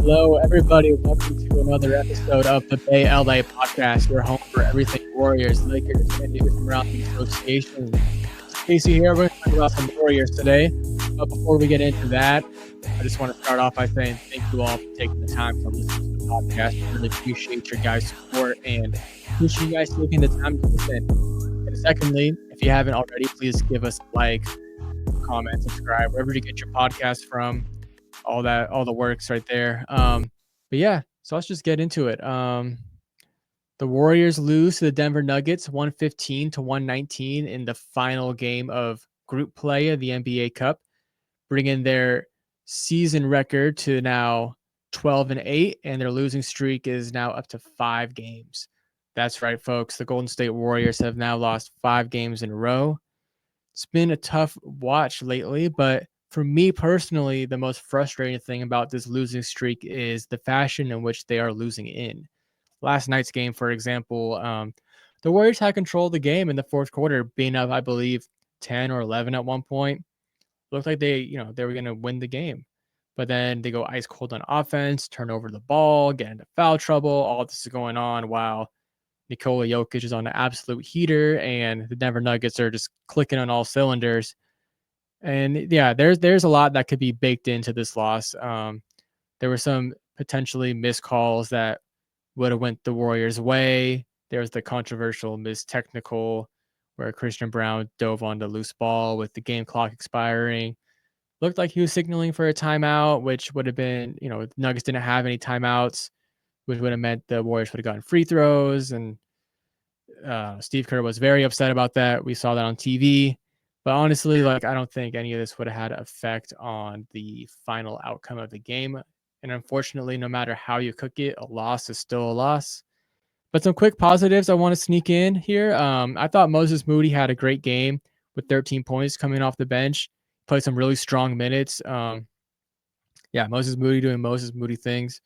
Hello, everybody. Welcome to another episode of the Bay LA podcast, your home for everything Warriors, Lakers, and news from around the association. It's Casey here. We're going to talk about some Warriors today. But before we get into that, I just want to start off by saying thank you all for taking the time to listen to the podcast. I really appreciate your guys' support and appreciate you guys taking the time to listen. And secondly, if you haven't already, please give us a like, comment, subscribe, wherever you get your podcast from. All the works right there. But yeah, so let's just get into it. The Warriors lose to the Denver Nuggets 115 to 119 in the final game of group play of the NBA Cup, bringing their season record to now 12-8, and their losing streak is now up to 5 games. That's right, folks. The Golden State Warriors have now lost 5 games in a row. It's been a tough watch lately, but for me personally, the most frustrating thing about this losing streak is the fashion in which they are losing in. Last night's game, for example, the Warriors had control of the game in the fourth quarter, being up, I believe, 10 or 11 at one point. Looked like they were going to win the game. But then they go ice cold on offense, turn over the ball, get into foul trouble. All this is going on while Nikola Jokic is on an absolute heater, and the Denver Nuggets are just clicking on all cylinders. And yeah, there's a lot that could be baked into this loss. There were some potentially missed calls that would have went the Warriors' way. There was the controversial missed technical where Christian Brown dove on the loose ball with the game clock expiring. Looked like he was signaling for a timeout, which would have been, the Nuggets didn't have any timeouts, which would have meant the Warriors would have gotten free throws. And Steve Kerr was very upset about that. We saw that on TV. But honestly, I don't think any of this would have had an effect on the final outcome of the game. And unfortunately, no matter how you cook it, a loss is still a loss. But some quick positives I want to sneak in here. I thought Moses Moody had a great game with 13 points coming off the bench. Played some really strong minutes. Moses Moody doing Moses Moody things.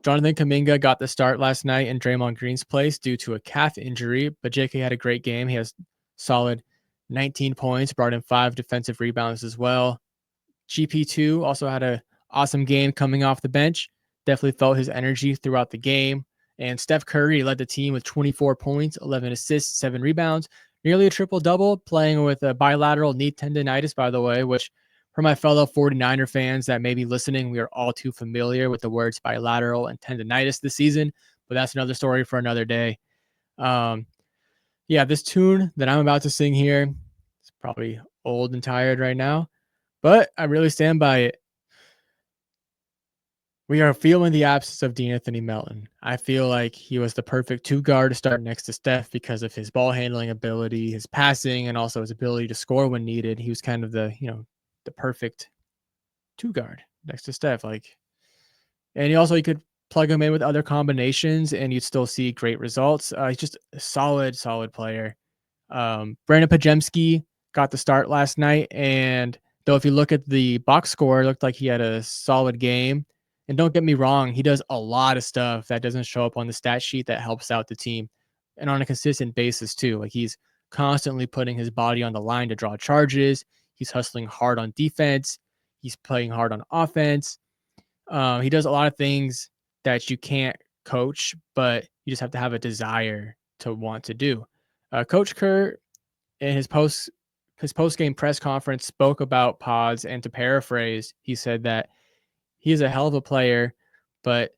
Jonathan Kuminga got the start last night in Draymond Green's place due to a calf injury, but JK had a great game. He has solid 19 points, brought in 5 defensive rebounds as well. GP2 also had an awesome game coming off the bench. Definitely felt his energy throughout the game. And Steph Curry led the team with 24 points, 11 assists, 7 rebounds, nearly a triple-double, playing with a bilateral knee tendonitis, by the way, which for my fellow 49er fans that may be listening, we are all too familiar with the words bilateral and tendonitis this season, but that's another story for another day. This tune that I'm about to sing here is probably old and tired right now, but I really stand by it. We are feeling the absence of De'Anthony Melton. I feel like he was the perfect 2 guard to start next to Steph because of his ball handling ability, his passing, and also his ability to score when needed. He was kind of the perfect 2 guard next to Steph. And you could plug him in with other combinations and you'd still see great results. He's just a solid player. Brandon Pajemski got the start last night, and though if you look at the box score, it looked like he had a solid game. And don't get me wrong, he does a lot of stuff that doesn't show up on the stat sheet that helps out the team, and on a consistent basis too. He's constantly putting his body on the line to draw charges. He's hustling hard on defense. He's playing hard on offense. He does a lot of things that you can't coach, but you just have to have a desire to want to do. Coach Kerr in his post game press conference spoke about pods, and to paraphrase, he said that he's a hell of a player, but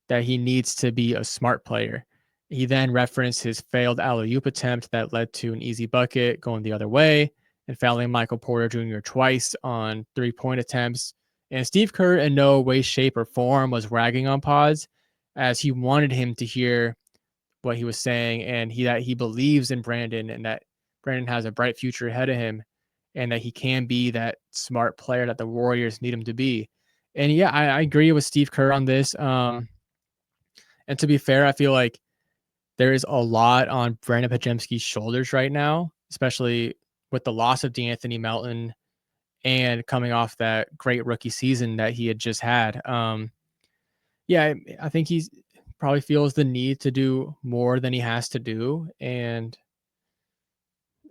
that he needs to be a smart player. He then referenced his failed alley-oop attempt that led to an easy bucket going the other way and fouling Michael Porter Jr. twice on 3-point attempts. And Steve Kerr in no way, shape, or form was ragging on Pods, as he wanted him to hear what he was saying, and that he believes in Brandon and that Brandon has a bright future ahead of him and that he can be that smart player that the Warriors need him to be. And yeah, I agree with Steve Kerr on this. And to be fair, I feel like there is a lot on Brandon Pajemski's shoulders right now, especially with the loss of De'Anthony Melton and coming off that great rookie season that he had just had. I think he's probably feels the need to do more than he has to do. And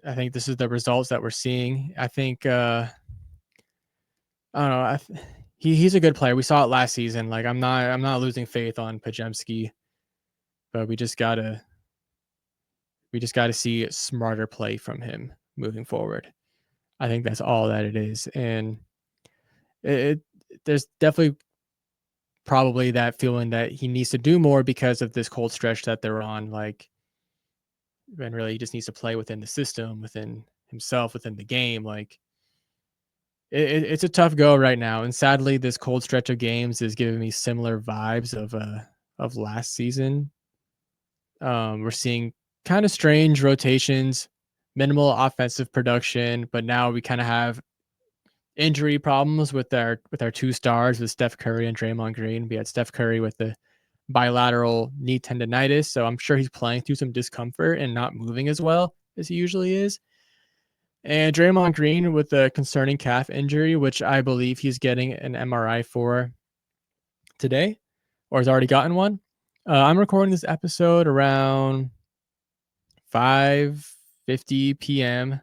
I think this is the results that we're seeing. I think, I don't know. he's a good player. We saw it last season. Like I'm not losing faith on Pajemski, but we just gotta see smarter play from him moving forward. I think that's all that it is, and it there's definitely probably that feeling that he needs to do more because of this cold stretch that they're on. Like, and really, he just needs to play within the system, within himself, within the game. Like, it's a tough go right now, and sadly, this cold stretch of games is giving me similar vibes of last season. We're seeing kind of strange rotations, minimal offensive production, but now we kind of have injury problems with our two stars with Steph Curry and Draymond Green. We had Steph Curry with the bilateral knee tendonitis, so I'm sure he's playing through some discomfort and not moving as well as he usually is. And Draymond Green with a concerning calf injury, which I believe he's getting an MRI for today, or has already gotten one. I'm recording this episode around 5:50 p.m.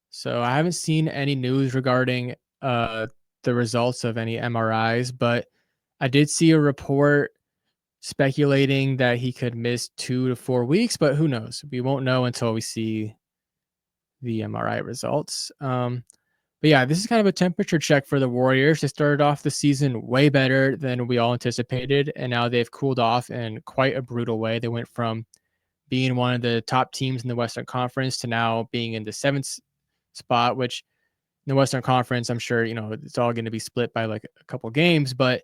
So I haven't seen any news regarding the results of any MRIs, but I did see a report speculating that he could miss 2 to 4 weeks, but who knows? We won't know until we see the MRI results. But yeah, this is kind of a temperature check for the Warriors. They started off the season way better than we all anticipated, and now they've cooled off in quite a brutal way. They went from being one of the top teams in the Western Conference to now being in the seventh spot, which in the Western Conference, I'm sure, it's all going to be split by like a couple games, but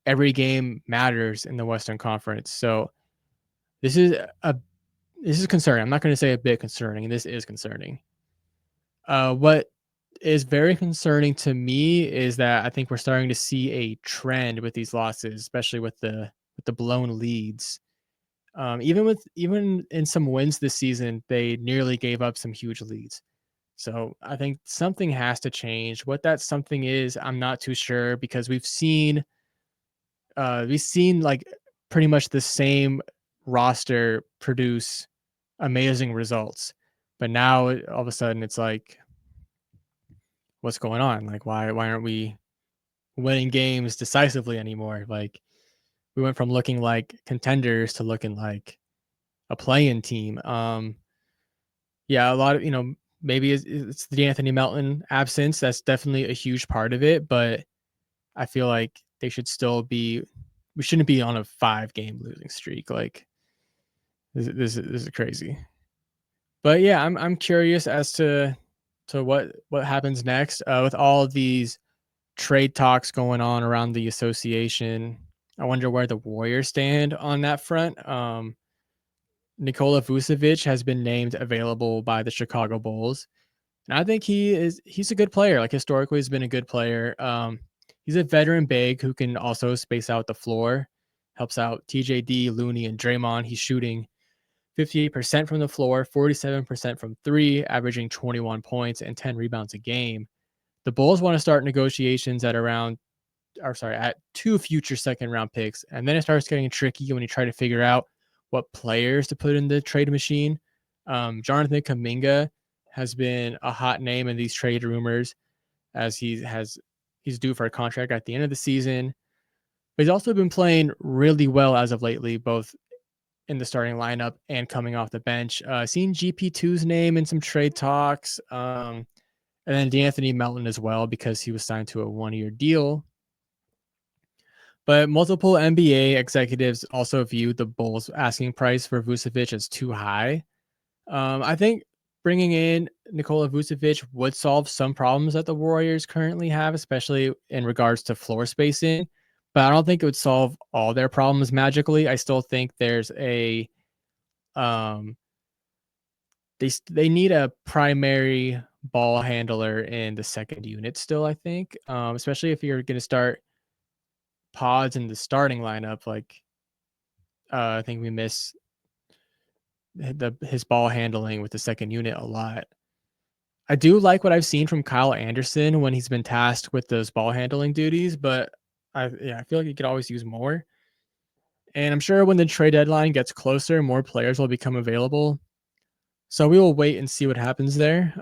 every game matters in the Western Conference. So this is a this is concerning. I'm not going to say a bit concerning. This is concerning. What is very concerning to me is that I think we're starting to see a trend with these losses, especially with the blown leads. Even in some wins this season, they nearly gave up some huge leads. So I think something has to change. What that something is, I'm not too sure because we've seen like pretty much the same roster produce amazing results. But now all of a sudden it's like, what's going on? Like why aren't we winning games decisively anymore? Like we went from looking like contenders to looking like a playing team. Yeah, a lot of maybe it's the Anthony Melton absence. That's definitely a huge part of it, but I feel like they should still be. We shouldn't be on a 5 game losing streak. Like this is crazy. But yeah, I'm curious as to what happens next with all of these trade talks going on around the association. I wonder where the Warriors stand on that front. Nikola Vucevic has been named available by the Chicago Bulls. And I think he's a good player. Like historically, he's been a good player. He's a veteran big who can also space out the floor, helps out TJD, Looney, and Draymond. He's shooting 58% from the floor, 47% from three, averaging 21 points and 10 rebounds a game. The Bulls want to start negotiations at 2 future second round picks. And then it starts getting tricky when you try to figure out what players to put in the trade machine. Jonathan Kuminga has been a hot name in these trade rumors as he's due for a contract at the end of the season. But he's also been playing really well as of lately, both in the starting lineup and coming off the bench. Seen GP2's name in some trade talks. And then D'Anthony Melton as well, because he was signed to a 1-year deal. But multiple NBA executives also viewed the Bulls' asking price for Vucevic as too high. I think bringing in Nikola Vucevic would solve some problems that the Warriors currently have, especially in regards to floor spacing. But I don't think it would solve all their problems magically. I still think there's um, they need a primary ball handler in the second unit still. I think, especially if you're going to start pods in the starting lineup, like I think we miss his ball handling with the second unit a lot. I do like what I've seen from Kyle Anderson when he's been tasked with those ball handling duties, but I feel like he could always use more. And I'm sure when the trade deadline gets closer, more players will become available. So we will wait and see what happens there.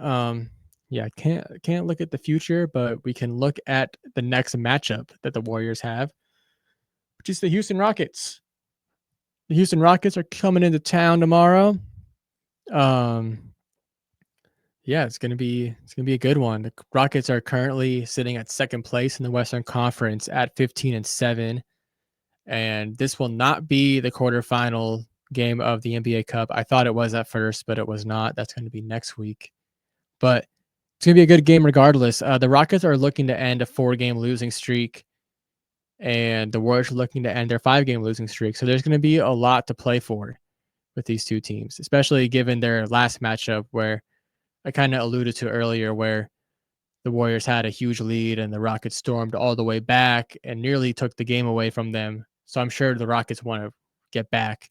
Yeah, can't look at the future, but we can look at the next matchup that the Warriors have, which is the Houston Rockets. The Houston Rockets are coming into town tomorrow. Um, yeah, it's gonna be a good one. The Rockets are currently sitting at second place in the Western Conference at 15-7, and this will not be the quarterfinal game of the NBA Cup. I thought it was at first, but it was not. That's going to be next week. But it's gonna be a good game regardless. The Rockets are looking to end a 4-game losing streak, and the Warriors are looking to end their 5-game losing streak. So there's going to be a lot to play for with these two teams, especially given their last matchup, where I kind of alluded to earlier, where the Warriors had a huge lead and the Rockets stormed all the way back and nearly took the game away from them. So I'm sure the Rockets want to get back.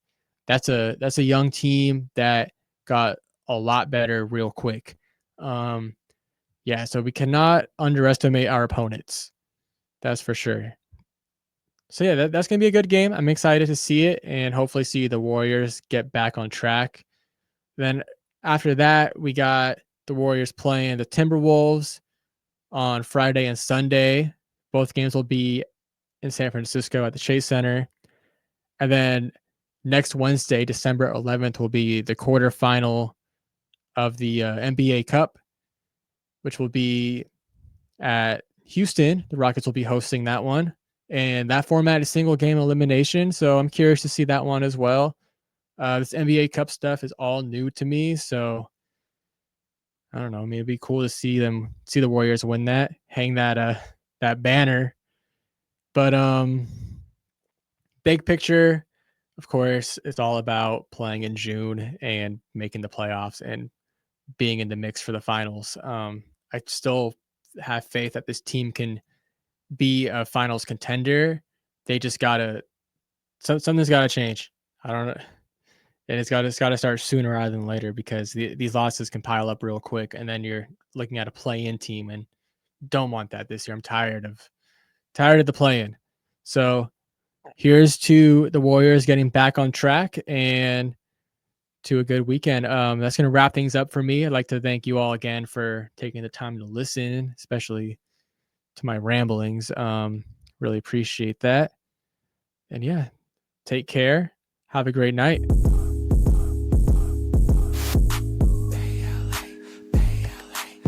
That's a young team that got a lot better real quick. Um, yeah, so we cannot underestimate our opponents. That's for sure. So yeah, that's gonna be a good game. I'm excited to see it and hopefully see the Warriors get back on track. Then after that, we got the Warriors playing the Timberwolves on Friday and Sunday. Both games will be in San Francisco at the Chase Center. And then next Wednesday, December 11th, will be the quarterfinal of the NBA Cup, which will be at Houston. The Rockets will be hosting that one. And that format is single game elimination. So I'm curious to see that one as well. This NBA Cup stuff is all new to me. So I don't know. Maybe it'd be cool to see the Warriors win that, hang that banner. But big picture, of course, it's all about playing in June and making the playoffs and being in the mix for the finals. I still have faith that this team can be a finals contender. They just gotta something's gotta change. I don't know. And it's gotta start sooner rather than later because these losses can pile up real quick, and then you're looking at a play-in team, and don't want that this year. I'm tired of the play-in. So here's to the Warriors getting back on track and to a good weekend. That's gonna wrap things up for me. I'd like to thank you all again for taking the time to listen, especially to my ramblings. Really appreciate that. And yeah, take care. Have a great night.